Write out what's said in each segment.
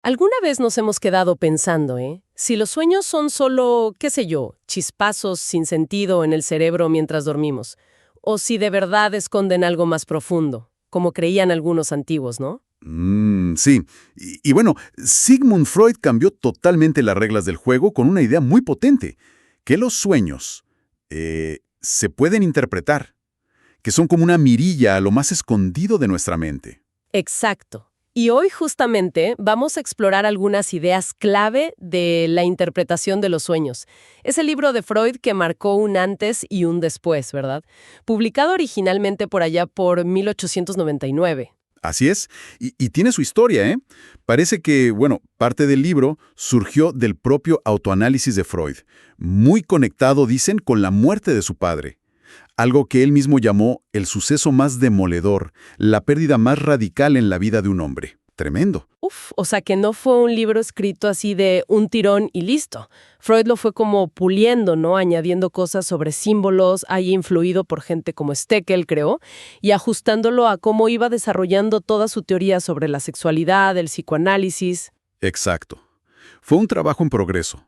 ¿Alguna vez nos hemos quedado pensando, si los sueños son solo, qué sé yo, chispazos sin sentido en el cerebro mientras dormimos? O si de verdad esconden algo más profundo, como creían algunos antiguos, ¿no? Sí. Y bueno, Sigmund Freud cambió totalmente las reglas del juego con una idea muy potente, que los sueños se pueden interpretar, que son como una mirilla a lo más escondido de nuestra mente. Exacto. Y hoy justamente vamos a explorar algunas ideas clave de la interpretación de los sueños. Es el libro de Freud que marcó un antes y un después, ¿verdad? Publicado originalmente por allá por 1899. Así es, y tiene su historia, ¿eh? Parece que, bueno, parte del libro surgió del propio autoanálisis de Freud, muy conectado, dicen, con la muerte de su padre. Algo que él mismo llamó el suceso más demoledor, la pérdida más radical en la vida de un hombre. Tremendo. O sea que no fue un libro escrito así de un tirón y listo. Freud lo fue como puliendo, ¿no? Añadiendo cosas sobre símbolos, ahí influido por gente como Steckel, creo, y ajustándolo a cómo iba desarrollando toda su teoría sobre la sexualidad, el psicoanálisis. Exacto. Fue un trabajo en progreso.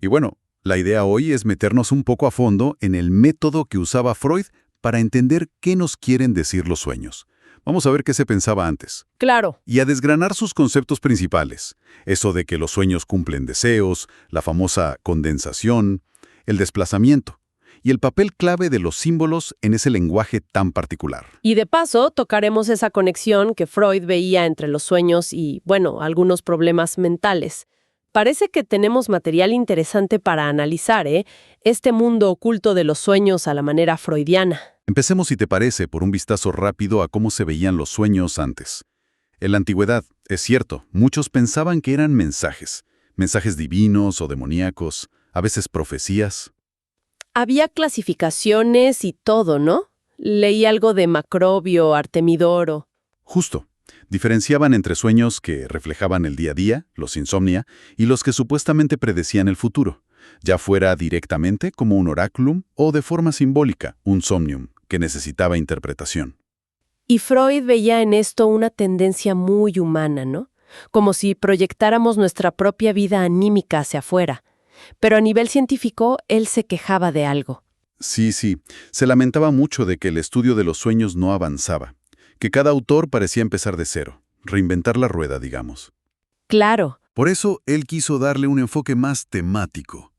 Y bueno, la idea hoy es meternos un poco a fondo en el método que usaba Freud para entender qué nos quieren decir los sueños. Vamos a ver qué se pensaba antes. Claro. Y a desgranar sus conceptos principales. Eso de que los sueños cumplen deseos, la famosa condensación, el desplazamiento y el papel clave de los símbolos en ese lenguaje tan particular. Y de paso, tocaremos esa conexión que Freud veía entre los sueños y, bueno, algunos problemas mentales. Parece que tenemos material interesante para analizar, este mundo oculto de los sueños a la manera freudiana. Empecemos, si te parece, por un vistazo rápido a cómo se veían los sueños antes. En la antigüedad, es cierto, muchos pensaban que eran mensajes divinos o demoníacos, a veces profecías. Había clasificaciones y todo, ¿no? Leí algo de Macrobio, Artemidoro. Justo. Diferenciaban entre sueños que reflejaban el día a día, los insomnia, y los que supuestamente predecían el futuro, ya fuera directamente como un oráculum o de forma simbólica, un somnium, que necesitaba interpretación. Y Freud veía en esto una tendencia muy humana, ¿no? Como si proyectáramos nuestra propia vida anímica hacia afuera. Pero a nivel científico, él se quejaba de algo. Sí, se lamentaba mucho de que el estudio de los sueños no avanzaba, que cada autor parecía empezar de cero, reinventar la rueda, digamos. Claro. Por eso, él quiso darle un enfoque más temático.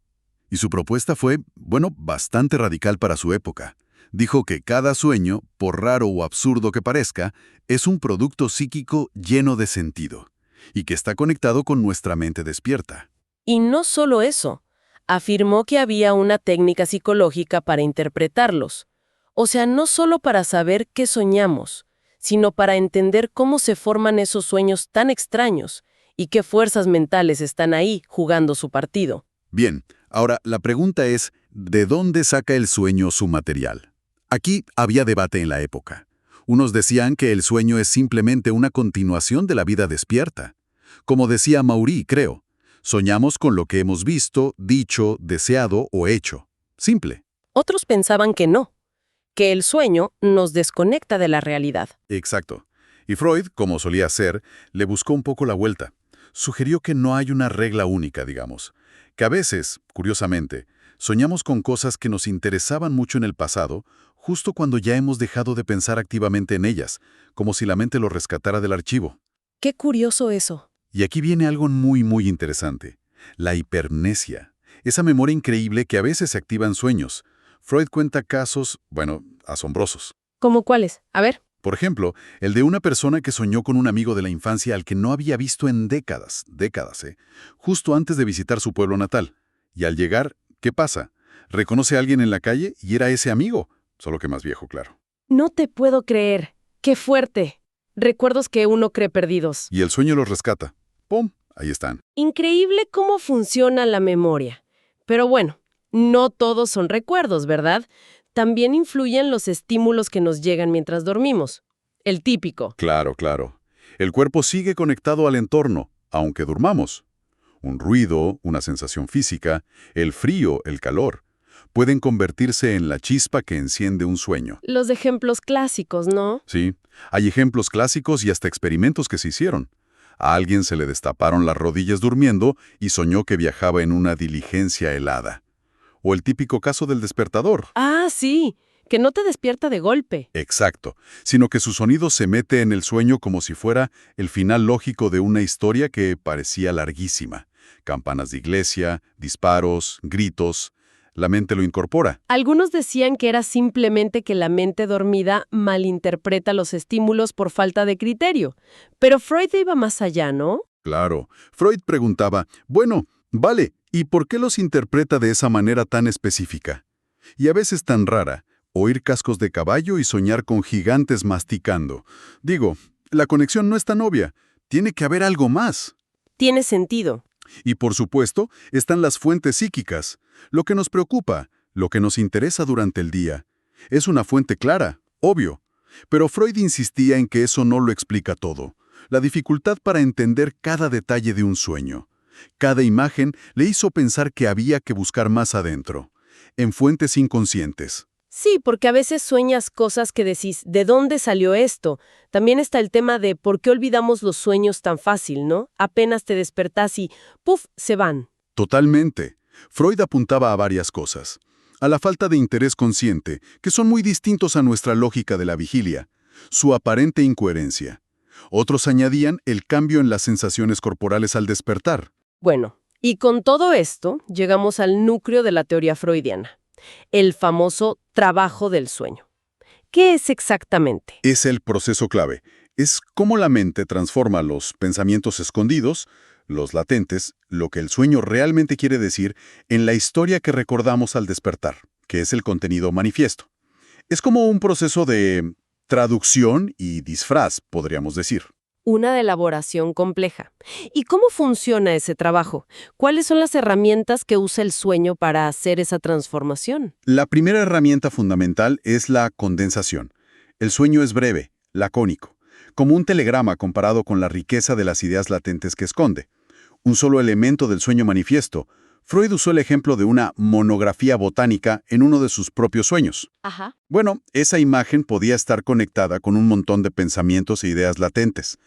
Y su propuesta fue, bueno, bastante radical para su época. Dijo que cada sueño, por raro o absurdo que parezca, es un producto psíquico lleno de sentido, y que está conectado con nuestra mente despierta. Y no solo eso. Afirmó que había una técnica psicológica para interpretarlos. O sea, no solo para saber qué soñamos, sino para entender cómo se forman esos sueños tan extraños y qué fuerzas mentales están ahí jugando su partido. Bien, ahora la pregunta es, ¿de dónde saca el sueño su material? Aquí había debate en la época. Unos decían que el sueño es simplemente una continuación de la vida despierta. Como decía Maury, creo, soñamos con lo que hemos visto, dicho, deseado o hecho. Simple. Otros pensaban que no, que el sueño nos desconecta de la realidad. Exacto. Y Freud, como solía hacer, le buscó un poco la vuelta. Sugirió que no hay una regla única, digamos. Que a veces, curiosamente, soñamos con cosas que nos interesaban mucho en el pasado, justo cuando ya hemos dejado de pensar activamente en ellas, como si la mente lo rescatara del archivo. Qué curioso eso. Y aquí viene algo muy interesante. La hipermnesia. Esa memoria increíble que a veces se activa en sueños. Freud cuenta casos, bueno, asombrosos. ¿Cómo cuáles? A ver. Por ejemplo, el de una persona que soñó con un amigo de la infancia al que no había visto en décadas, justo antes de visitar su pueblo natal. Y al llegar, ¿qué pasa? Reconoce a alguien en la calle y era ese amigo, solo que más viejo, claro. No te puedo creer. ¡Qué fuerte! Recuerdos que uno cree perdidos. Y el sueño los rescata. ¡Pum! Ahí están. Increíble cómo funciona la memoria. Pero bueno, no todos son recuerdos, ¿verdad? También influyen los estímulos que nos llegan mientras dormimos. El típico. Claro. El cuerpo sigue conectado al entorno, aunque durmamos. Un ruido, una sensación física, el frío, el calor, pueden convertirse en la chispa que enciende un sueño. Los ejemplos clásicos, ¿no? Sí, hay ejemplos clásicos y hasta experimentos que se hicieron. A alguien se le destaparon las rodillas durmiendo y soñó que viajaba en una diligencia helada. O el típico caso del despertador. Ah, sí, que no te despierta de golpe. Exacto, sino que su sonido se mete en el sueño como si fuera el final lógico de una historia que parecía larguísima. Campanas de iglesia, disparos, gritos. La mente lo incorpora. Algunos decían que era simplemente que la mente dormida malinterpreta los estímulos por falta de criterio. Pero Freud iba más allá, ¿no? Claro. Freud preguntaba, bueno, vale, ¿y por qué los interpreta de esa manera tan específica? Y a veces tan rara, oír cascos de caballo y soñar con gigantes masticando. Digo, la conexión no es tan obvia, tiene que haber algo más. Tiene sentido. Y por supuesto, están las fuentes psíquicas. Lo que nos preocupa, lo que nos interesa durante el día. Es una fuente clara, obvio. Pero Freud insistía en que eso no lo explica todo. La dificultad para entender cada detalle de un sueño. Cada imagen le hizo pensar que había que buscar más adentro, en fuentes inconscientes. Sí, porque a veces sueñas cosas que decís, ¿de dónde salió esto? También está el tema de por qué olvidamos los sueños tan fácil, ¿no? Apenas te despertás y ¡puf!, se van. Totalmente. Freud apuntaba a varias cosas. A la falta de interés consciente, que son muy distintos a nuestra lógica de la vigilia. Su aparente incoherencia. Otros añadían el cambio en las sensaciones corporales al despertar. Bueno, y con todo esto llegamos al núcleo de la teoría freudiana. El famoso trabajo del sueño. ¿Qué es exactamente? Es el proceso clave. Es cómo la mente transforma los pensamientos escondidos, los latentes, lo que el sueño realmente quiere decir, en la historia que recordamos al despertar, que es el contenido manifiesto. Es como un proceso de traducción y disfraz, podríamos decir. Una elaboración compleja. ¿Y cómo funciona ese trabajo? ¿Cuáles son las herramientas que usa el sueño para hacer esa transformación? La primera herramienta fundamental es la condensación. El sueño es breve, lacónico, como un telegrama comparado con la riqueza de las ideas latentes que esconde. Un solo elemento del sueño manifiesto. Freud usó el ejemplo de una monografía botánica en uno de sus propios sueños. Ajá. Bueno, esa imagen podía estar conectada con un montón de pensamientos e ideas latentes.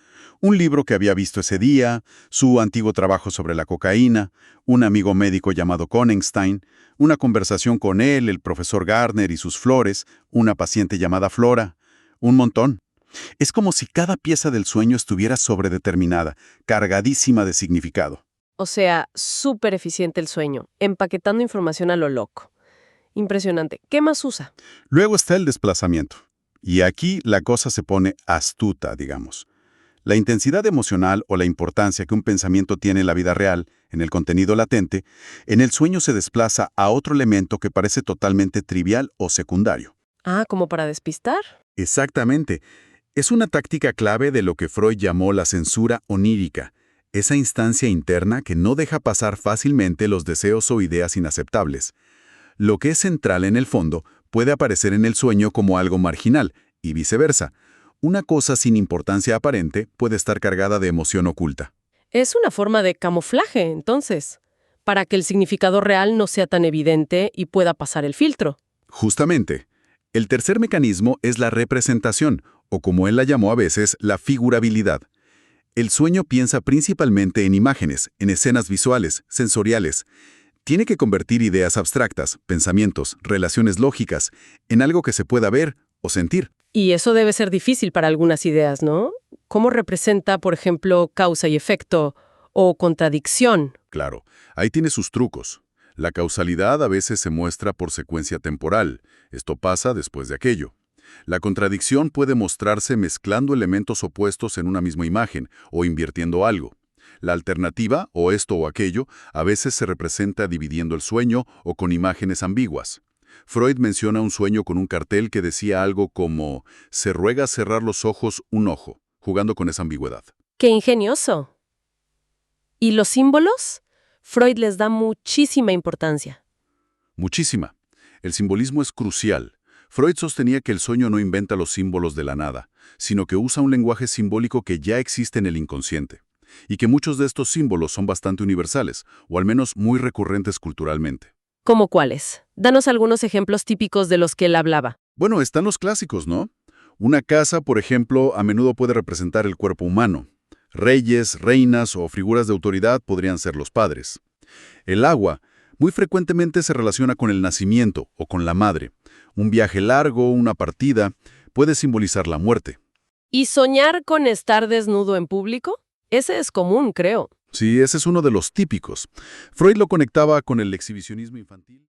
Un libro que había visto ese día, su antiguo trabajo sobre la cocaína, un amigo médico llamado Konenstein, una conversación con él, el profesor Gardner y sus flores, una paciente llamada Flora, un montón. Es como si cada pieza del sueño estuviera sobredeterminada, cargadísima de significado. O sea, súper eficiente el sueño, empaquetando información a lo loco. Impresionante. ¿Qué más usa? Luego está el desplazamiento. Y aquí la cosa se pone astuta, digamos. La intensidad emocional o la importancia que un pensamiento tiene en la vida real, en el contenido latente, en el sueño se desplaza a otro elemento que parece totalmente trivial o secundario. Ah, ¿como para despistar? Exactamente. Es una táctica clave de lo que Freud llamó la censura onírica, esa instancia interna que no deja pasar fácilmente los deseos o ideas inaceptables. Lo que es central en el fondo puede aparecer en el sueño como algo marginal, y viceversa. Una cosa sin importancia aparente puede estar cargada de emoción oculta. Es una forma de camuflaje, entonces, para que el significado real no sea tan evidente y pueda pasar el filtro. Justamente. El tercer mecanismo es la representación, o como él la llamó a veces, la figurabilidad. El sueño piensa principalmente en imágenes, en escenas visuales, sensoriales. Tiene que convertir ideas abstractas, pensamientos, relaciones lógicas, en algo que se pueda ver o sentir. Y eso debe ser difícil para algunas ideas, ¿no? ¿Cómo representa, por ejemplo, causa y efecto o contradicción? Claro, ahí tiene sus trucos. La causalidad a veces se muestra por secuencia temporal. Esto pasa después de aquello. La contradicción puede mostrarse mezclando elementos opuestos en una misma imagen o invirtiendo algo. La alternativa, o esto o aquello, a veces se representa dividiendo el sueño o con imágenes ambiguas. Freud menciona un sueño con un cartel que decía algo como «se ruega cerrar los ojos un ojo», jugando con esa ambigüedad. ¡Qué ingenioso! ¿Y los símbolos? Freud les da muchísima importancia. Muchísima. El simbolismo es crucial. Freud sostenía que el sueño no inventa los símbolos de la nada, sino que usa un lenguaje simbólico que ya existe en el inconsciente, y que muchos de estos símbolos son bastante universales, o al menos muy recurrentes culturalmente. ¿Cómo cuáles? Danos algunos ejemplos típicos de los que él hablaba. Bueno, están los clásicos, ¿no? Una casa, por ejemplo, a menudo puede representar el cuerpo humano. Reyes, reinas o figuras de autoridad podrían ser los padres. El agua muy frecuentemente se relaciona con el nacimiento o con la madre. Un viaje largo, una partida, puede simbolizar la muerte. ¿Y soñar con estar desnudo en público? Ese es común, creo. Sí, ese es uno de los típicos. Freud lo conectaba con el exhibicionismo infantil.